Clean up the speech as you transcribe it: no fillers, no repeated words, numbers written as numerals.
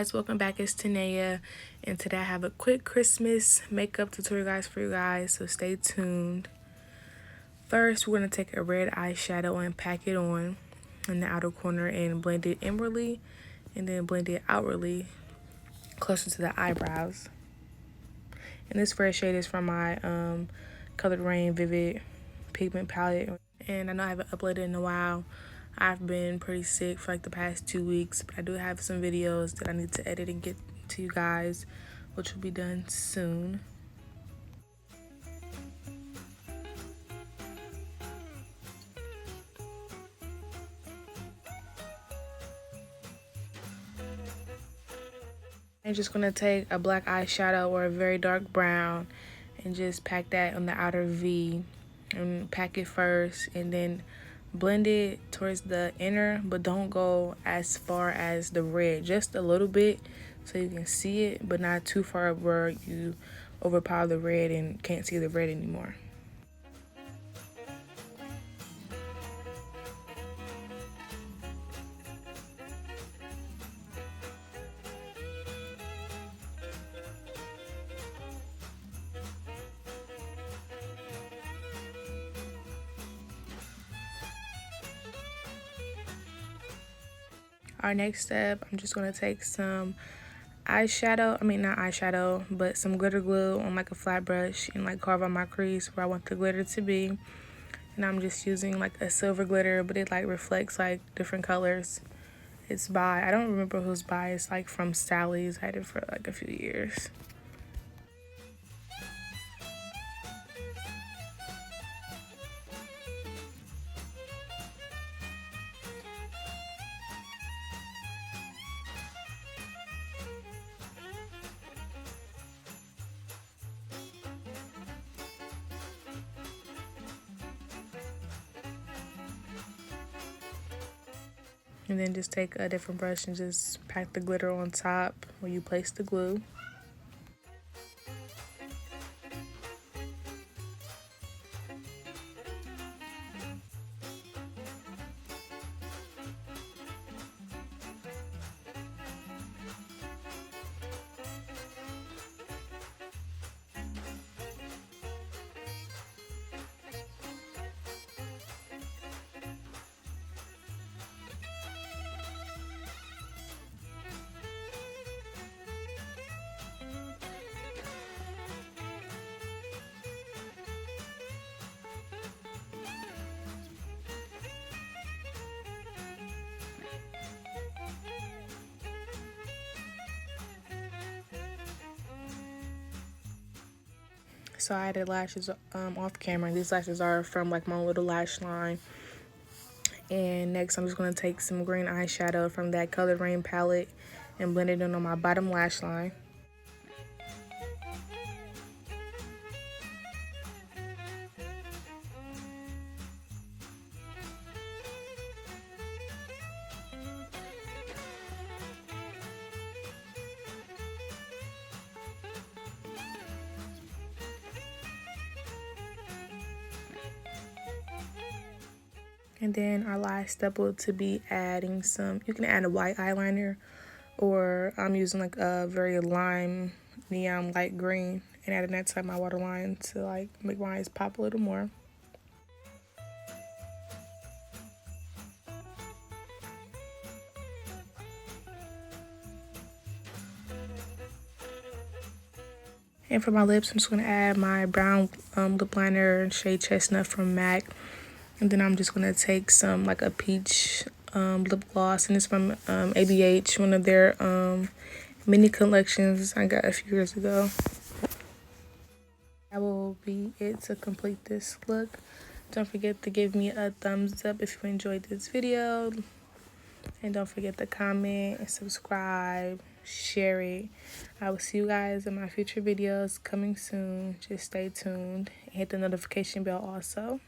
Guys, welcome back. It's Tanaeah, and today I have a quick Christmas makeup tutorial guys for you guys, so stay tuned. First, we're going to take a red eyeshadow and pack it on in the outer corner and blend it inwardly and then blend it outwardly closer to the eyebrows. And this red shade is from my Colored Rain Vivid Pigment Palette, and I know I haven't uploaded in a while. I've been pretty sick for like the past 2 weeks, but I do have some videos that I need to edit and get to you guys, which will be done soon. I'm just going to take a black eyeshadow or a very dark brown and just pack that on the outer V and pack it first and then blend it towards the inner, but don't go as far as the red, just a little bit so you can see it, but not too far where you overpower the red and can't see the red anymore. Our next step, I'm just going to take some eyeshadow, but some glitter glue on like a flat brush and like carve out my crease where I want the glitter to be. And I'm just using like a silver glitter, but it like reflects like different colors. It's by, I don't remember who's by, it's like from Sally's. I had it for like a few years. And then just take a different brush and just pack the glitter on top where you place the glue. So I added lashes off camera. These lashes are from like my little lash line. And next I'm just going to take some green eyeshadow from that Colored Rain palette and blend it in on my bottom lash line. And then our last step will to be adding some, you can add a white eyeliner, or I'm using like a very lime neon light green and adding that to my waterline to like make my eyes pop a little more. And for my lips, I'm just going to add my brown lip liner shade Chestnut from MAC. And then I'm just going to take some like a peach lip gloss, and it's from ABH, one of their mini collections I got a few years ago. That will be it to complete this look. Don't forget to give me a thumbs up if you enjoyed this video. And don't forget to comment and subscribe, share it. I will see you guys in my future videos coming soon. Just stay tuned and hit the notification bell also.